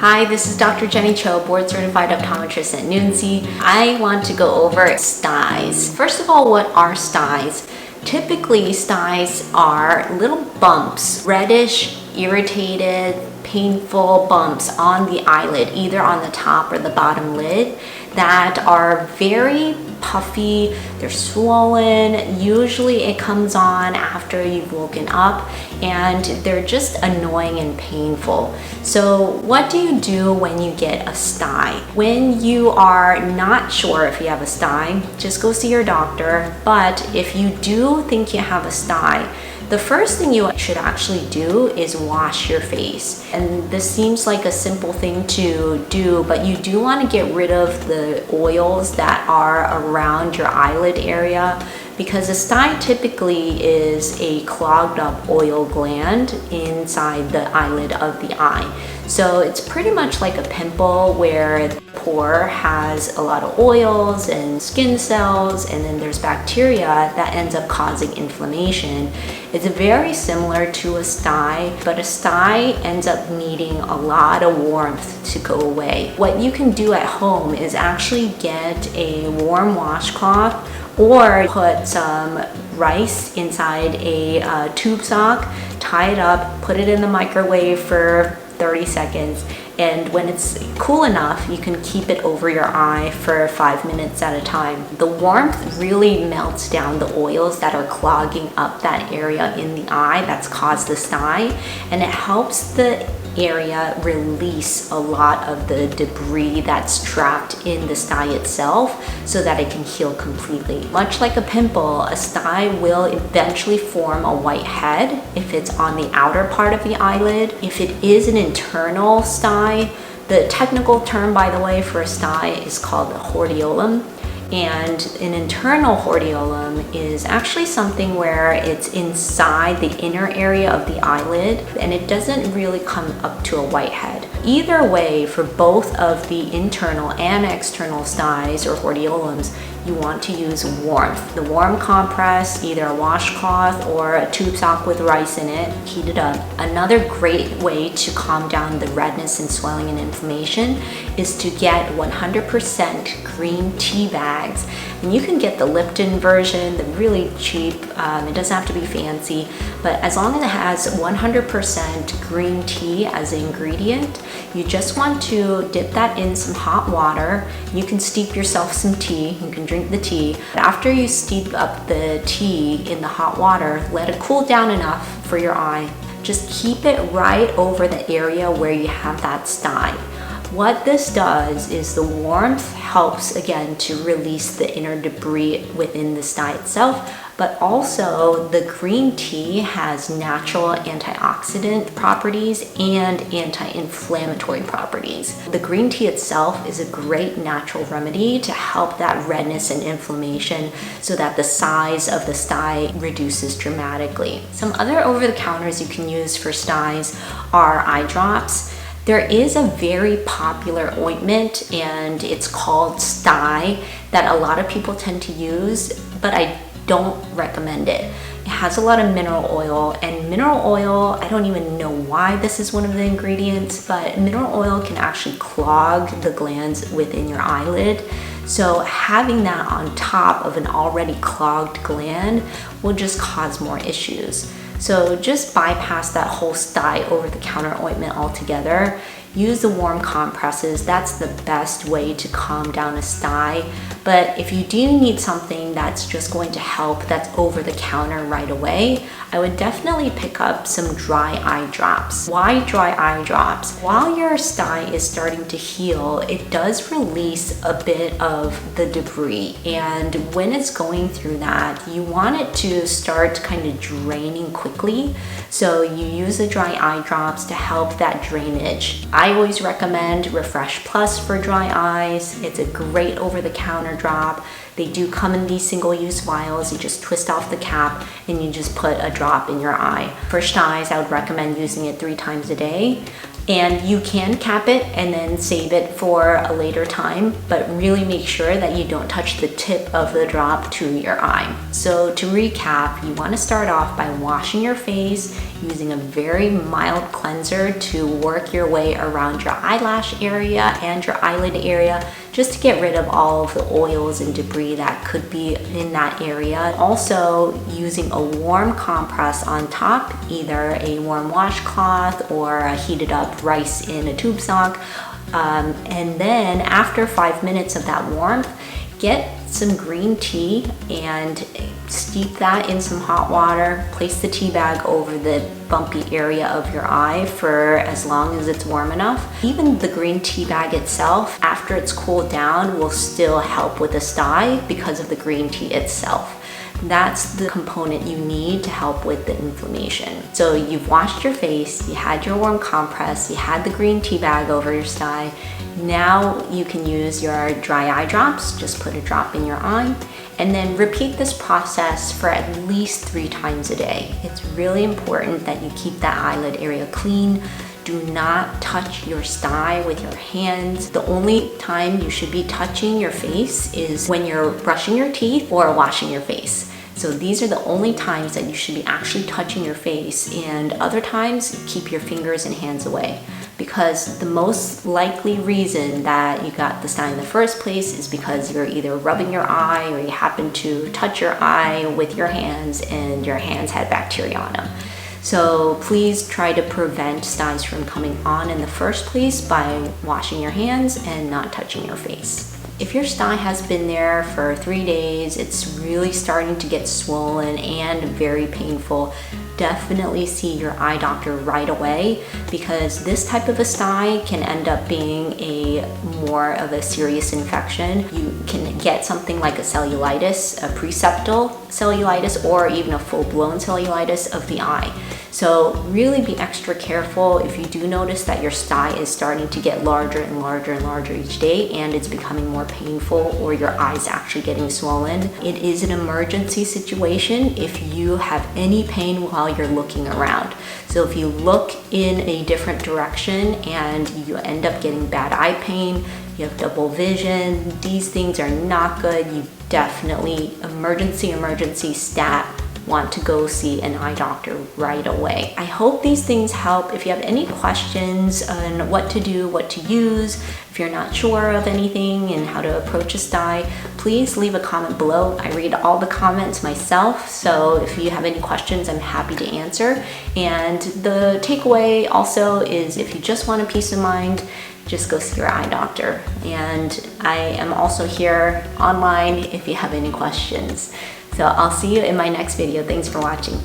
Hi, this is Dr. Jenny Cho, board certified optometrist at Noonci. I want to go over styes. First of all, what are styes? Typically, styes are little bumps, reddish, irritated, painful bumps on the eyelid, either on the top or the bottom lid, that are very puffy, they're swollen. Usually it comes on after you've woken up and they're just annoying and painful. So what do you do when you get a stye? When you are not sure if you have a stye, just go see your doctor. But if you do think you have a stye, the first thing you should actually do is wash your face. And this seems like a simple thing to do, but you do want to get rid of the oils that are around your eyelid area, because a stye typically is a clogged up oil gland inside the eyelid of the eye. So it's pretty much like a pimple where the pore has a lot of oils and skin cells, and then there's bacteria that ends up causing inflammation. It's very similar to a stye, but a stye ends up needing a lot of warmth to go away. What you can do at home is actually get a warm washcloth or put some rice inside a tube sock, tie it up, put it in the microwave for 30 seconds, and when it's cool enough, you can keep it over your eye for 5 minutes at a time. The warmth really melts down the oils that are clogging up that area in the eye that's caused the stye, and it helps the area release a lot of the debris that's trapped in the stye itself so that it can heal completely. Much like a pimple, a stye will eventually form a white head if it's on the outer part of the eyelid. If it is an internal stye, the technical term, by the way, for a stye is called a hordeolum. And an internal hordeolum is actually something where it's inside the inner area of the eyelid and it doesn't really come up to a white head. Either way, for both of the internal and external styes or hordeolums, you want to use warmth. The warm compress, either a washcloth or a tube sock with rice in it, heat it up. Another great way to calm down the redness and swelling and inflammation is to get 100% green tea bags. And you can get the Lipton version, the really cheap, it doesn't have to be fancy, but as long as it has 100% green tea as an ingredient, you just want to dip that in some hot water. You can steep yourself some tea, you can drink the tea. After you steep up the tea in the hot water, let it cool down enough for your eye. Just keep it right over the area where you have that stye. What this does is the warmth helps again to release the inner debris within the stye itself, but also the green tea has natural antioxidant properties and anti-inflammatory properties. The green tea itself is a great natural remedy to help that redness and inflammation so that the size of the stye reduces dramatically. Some other over-the-counters you can use for styes are eye drops. There is a very popular ointment and it's called stye that a lot of people tend to use, but I don't recommend it. It has a lot of mineral oil, and mineral oil, I don't even know why this is one of the ingredients, but mineral oil can actually clog the glands within your eyelid. So having that on top of an already clogged gland will just cause more issues. So just bypass that whole stye over-the-counter ointment altogether. Use the warm compresses. That's the best way to calm down a stye. But if you do need something that's just going to help, that's over the counter right away, I would definitely pick up some dry eye drops. Why dry eye drops? While your stye is starting to heal, it does release a bit of the debris. And when it's going through that, you want it to start kind of draining quickly. So you use the dry eye drops to help that drainage. I always recommend Refresh Plus for dry eyes. It's a great over-the-counter drop. They do come in these single-use vials. You just twist off the cap and you just put a drop in your eye. For styes, I would recommend using it 3 times a day. And you can cap it and then save it for a later time, but really make sure that you don't touch the tip of the drop to your eye. So to recap, you want to start off by washing your face using a very mild cleanser to work your way around your eyelash area and your eyelid area, just to get rid of all of the oils and debris that could be in that area. Also using a warm compress on top, either a warm washcloth or a heated up rice in a tube sock. And then after 5 minutes of that warmth, get some green tea and steep that in some hot water. Place the tea bag over the bumpy area of your eye for as long as it's warm enough. Even the green tea bag itself, after it's cooled down, will still help with the stye because of the green tea itself. That's the component you need to help with the inflammation. So you've washed your face, you had your warm compress, you had the green tea bag over your stye. Now you can use your dry eye drops. Just put a drop in your eye and then repeat this process for at least 3 times a day. It's really important that you keep that eyelid area clean. Do not touch your stye with your hands. The only time you should be touching your face is when you're brushing your teeth or washing your face. So these are the only times that you should be actually touching your face, and other times keep your fingers and hands away, because the most likely reason that you got the stye in the first place is because you're either rubbing your eye or you happen to touch your eye with your hands and your hands had bacteria on them. So please try to prevent styes from coming on in the first place by washing your hands and not touching your face. If your stye has been there for 3 days, it's really starting to get swollen and very painful, definitely see your eye doctor right away, because this type of a stye can end up being more of a serious infection. You can get something like a cellulitis, a preseptal cellulitis, or even a full-blown cellulitis of the eye. So really be extra careful if you do notice that your stye is starting to get larger and larger and larger each day and it's becoming more painful, or your eye's actually getting swollen. It is an emergency situation if you have any pain while you're looking around. So if you look in a different direction and you end up getting bad eye pain, you have double vision, these things are not good. You definitely, emergency stat, want to go see an eye doctor right away. I hope these things help. If you have any questions on what to do, what to use, if you're not sure of anything and how to approach a stye, please leave a comment below. I read all the comments myself, so if you have any questions, I'm happy to answer. And the takeaway also is, if you just want a peace of mind, just go see your eye doctor. And I am also here online if you have any questions. So I'll see you in my next video. Thanks for watching.